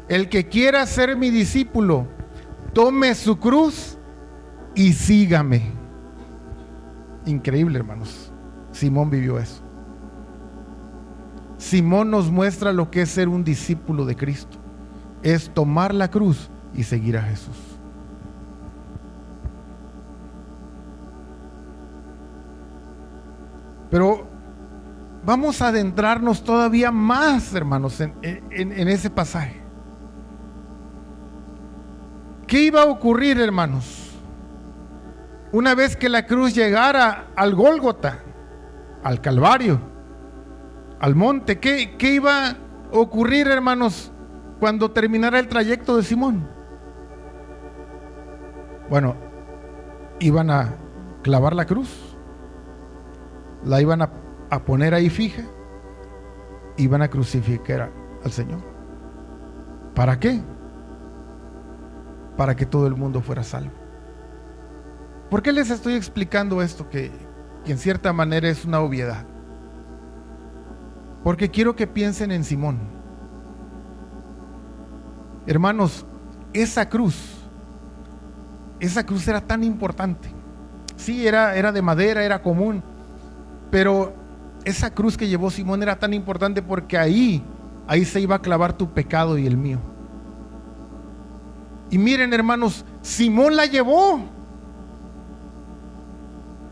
El que quiera ser mi discípulo, tome su cruz y sígame. Increíble, hermanos. Simón vivió eso. Simón nos muestra lo que es ser un discípulo de Cristo. Es tomar la cruz y seguir a Jesús. Pero vamos a adentrarnos todavía más, hermanos, en ese pasaje. ¿Qué iba a ocurrir, hermanos? Una vez que la cruz llegara al Gólgota, al Calvario, al monte, ¿qué iba a ocurrir, hermanos, cuando terminara el trayecto de Simón? Bueno, iban a clavar la cruz, la iban a poner ahí fija, iban a crucificar al Señor. ¿Para qué? Para que todo el mundo fuera salvo. ¿Por qué les estoy explicando esto que en cierta manera es una obviedad? Porque quiero que piensen en Simón. Hermanos, esa cruz era tan importante. Sí, era de madera, era común, pero esa cruz que llevó Simón era tan importante porque ahí se iba a clavar tu pecado y el mío. Y miren, hermanos, Simón la llevó.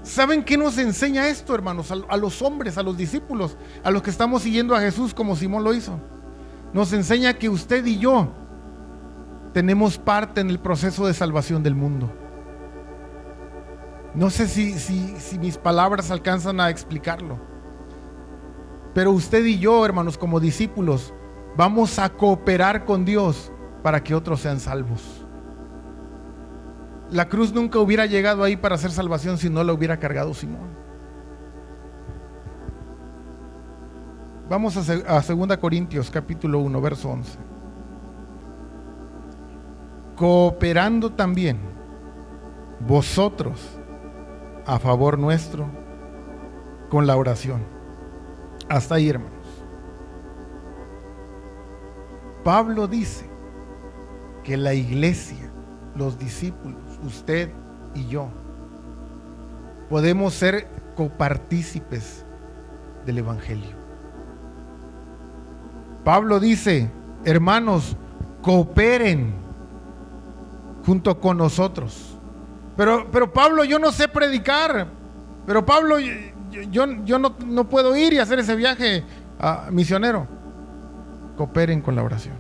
¿Saben qué nos enseña esto, hermanos? A los hombres, a los discípulos, a los que estamos siguiendo a Jesús como Simón lo hizo. Nos enseña que usted y yo tenemos parte en el proceso de salvación del mundo. No sé si mis palabras alcanzan a explicarlo, pero usted y yo, hermanos, como discípulos, vamos a cooperar con Dios para que otros sean salvos. La cruz nunca hubiera llegado ahí para hacer salvación si no la hubiera cargado Simón. Vamos a 2 Corintios capítulo 1, verso 11. Cooperando también vosotros a favor nuestro con la oración. Hasta ahí, hermanos. Pablo dice que la iglesia, los discípulos, usted y yo, podemos ser copartícipes del Evangelio. Pablo dice: hermanos, cooperen junto con nosotros. Pero Pablo, yo no sé predicar. Pero Pablo, yo no puedo ir y hacer ese viaje misionero. Cooperen con la oración.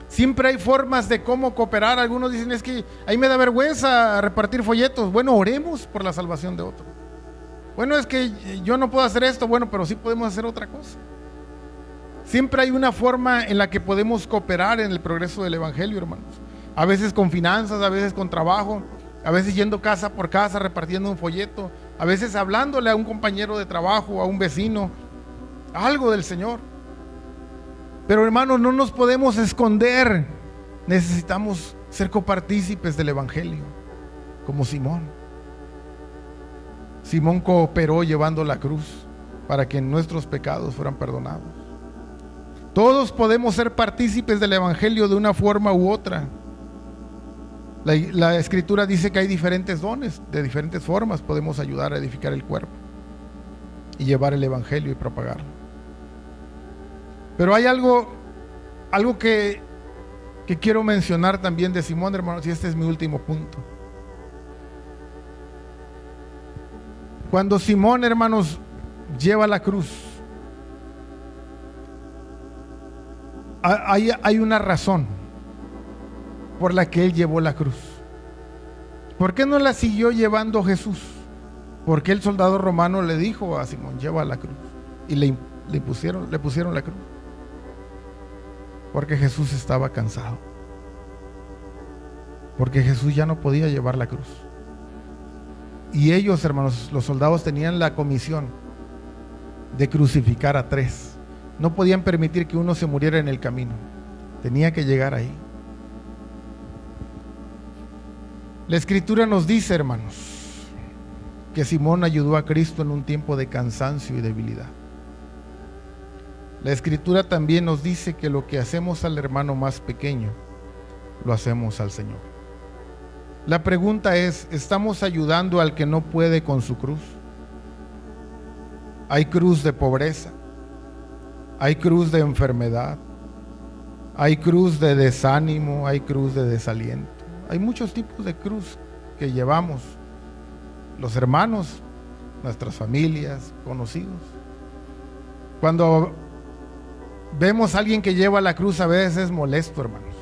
Siempre hay formas de cómo cooperar. Algunos dicen: es que ahí me da vergüenza repartir folletos. Bueno, oremos por la salvación de otros. Bueno, es que yo no puedo hacer esto. Bueno, pero sí podemos hacer otra cosa. Siempre hay una forma en la que podemos cooperar en el progreso del Evangelio, hermanos. A veces con finanzas, a veces con trabajo, a veces yendo casa por casa repartiendo un folleto, a veces hablándole a un compañero de trabajo, a un vecino, algo del Señor. Pero hermanos, no nos podemos esconder. Necesitamos ser copartícipes del Evangelio, como Simón. Simón cooperó llevando la cruz para que nuestros pecados fueran perdonados. Todos podemos ser partícipes del Evangelio de una forma u otra. La Escritura dice que hay diferentes dones, de diferentes formas podemos ayudar a edificar el cuerpo y llevar el Evangelio y propagarlo. Pero hay algo que quiero mencionar también de Simón, hermanos, y este es mi último punto. Cuando Simón, hermanos, lleva la cruz, hay una razón por la que él llevó la cruz. ¿Por qué no la siguió llevando Jesús? Porque el soldado romano le dijo a Simón: lleva la cruz, y le pusieron la cruz. Porque Jesús estaba cansado, porque Jesús ya no podía llevar la cruz. Y ellos, hermanos, los soldados, tenían la comisión de crucificar a 3. No podían permitir que uno se muriera en el camino. Tenía que llegar ahí. La Escritura nos dice, hermanos, que Simón ayudó a Cristo en un tiempo de cansancio y debilidad. La Escritura también nos dice que lo que hacemos al hermano más pequeño, lo hacemos al Señor. La pregunta es: ¿estamos ayudando al que no puede con su cruz? Hay cruz de pobreza, hay cruz de enfermedad, hay cruz de desánimo, hay cruz de desaliento. Hay muchos tipos de cruz que llevamos los hermanos, nuestras familias, conocidos. Cuando vemos a alguien que lleva la cruz, a veces es molesto, hermanos.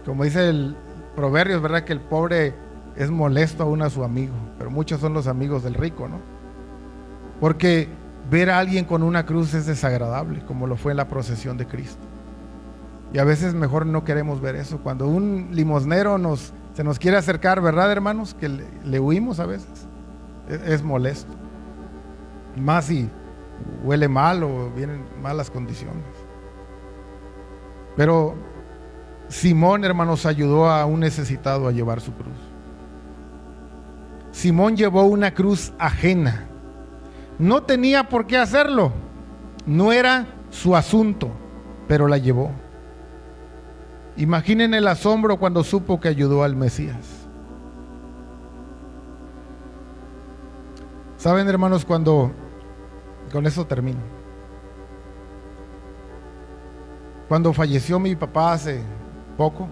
Como dice el Proverbios, ¿verdad? Que el pobre es molesto aún a su amigo, pero muchos son los amigos del rico, ¿no? Porque ver a alguien con una cruz es desagradable, como lo fue en la procesión de Cristo. Y a veces mejor no queremos ver eso. Cuando un limosnero se nos quiere acercar, ¿verdad, hermanos? Que le huimos a veces. Es molesto. Más si huele mal o vienen malas condiciones. Pero Simón, hermanos, ayudó a un necesitado a llevar su cruz. Simón llevó una cruz ajena. No tenía por qué hacerlo. No era su asunto, pero la llevó. Imaginen el asombro cuando supo que ayudó al Mesías. Saben, hermanos, con eso termino. Cuando falleció mi papá hace poco,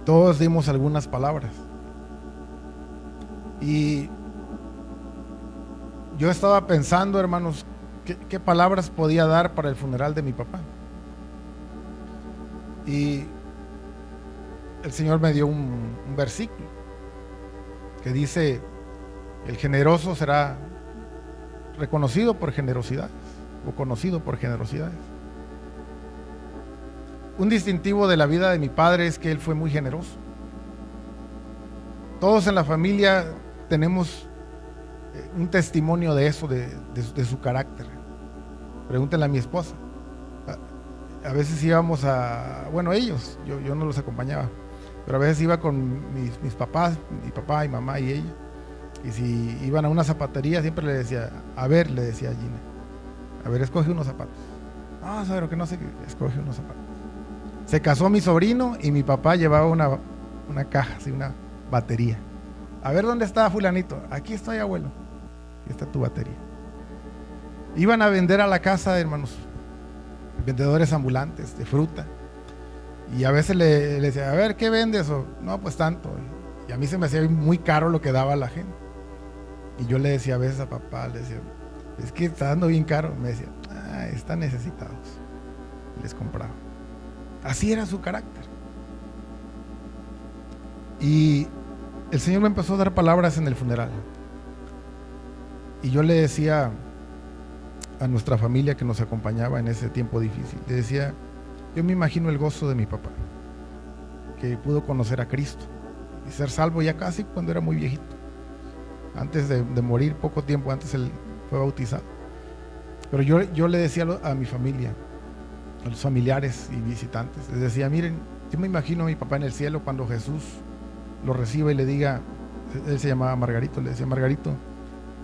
todos dimos algunas palabras. Y yo estaba pensando, hermanos, qué palabras podía dar para el funeral de mi papá. Y el Señor me dio un versículo que dice: el generoso será reconocido por generosidades, o conocido por generosidades. Un distintivo de la vida de mi padre es que él fue muy generoso. Todos en la familia tenemos un testimonio de eso, de su carácter. Pregúntenle a mi esposa. A veces íbamos ellos, yo no los acompañaba, pero a veces iba con mis papás, mi papá y mamá y ella. Y si iban a una zapatería, siempre le decía: le decía a Gina, escoge unos zapatos. No, pero que no sé, escoge unos zapatos. Se casó mi sobrino y mi papá llevaba una caja, así batería. A ver, ¿dónde está fulanito? Aquí estoy, abuelo. Aquí está tu batería. Iban a vender a la casa, hermanos, vendedores ambulantes de fruta. Y a veces le decía, a ver, ¿qué vendes? O, no, pues tanto. Y a mí se me hacía muy caro lo que daba la gente. Y yo le decía a veces a papá, le decía, es que está dando bien caro. Me decía, están necesitados. Les compraba. Así era su carácter. Y el Señor me empezó a dar palabras en el funeral. Y yo le decía a nuestra familia que nos acompañaba en ese tiempo difícil, le decía, yo me imagino el gozo de mi papá, que pudo conocer a Cristo y ser salvo ya casi cuando era muy viejito. Antes de morir, poco tiempo antes, él fue bautizado. Pero yo le decía a mi familia, a los familiares y visitantes, les decía, miren, yo me imagino a mi papá en el cielo cuando Jesús lo reciba y le diga, él se llamaba Margarito, le decía, Margarito,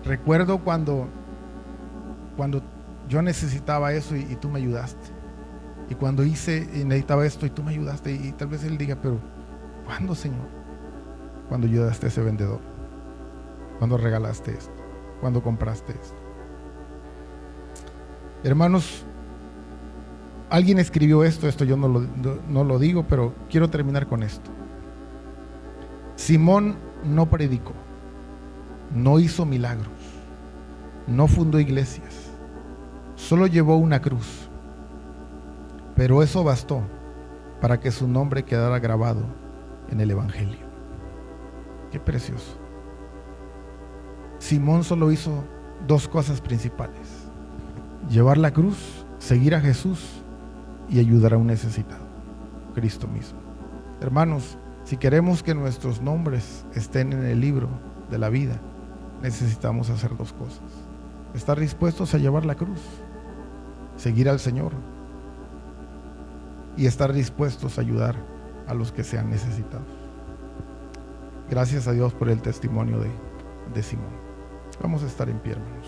recuerdo cuando yo necesitaba eso y tú me ayudaste. Y cuando hice y necesitaba esto y tú me ayudaste. Y tal vez él diga, pero ¿cuándo, Señor? Cuando ayudaste a ese vendedor, cuando regalaste esto, cuando compraste esto. Hermanos, alguien escribió esto yo no lo digo, pero quiero terminar con esto. Simón no predicó, no hizo milagros, no fundó iglesias, solo llevó una cruz, pero eso bastó para que su nombre quedara grabado en el Evangelio. Qué precioso. Simón solo hizo dos cosas principales: llevar la cruz, seguir a Jesús y ayudar a un necesitado, Cristo mismo. Hermanos, si queremos que nuestros nombres estén en el libro de la vida, necesitamos hacer dos cosas: estar dispuestos a llevar la cruz, seguir al Señor, y estar dispuestos a ayudar a los que sean necesitados. Gracias a Dios por el testimonio de Simón. Vamos a estar en pie, hermanos.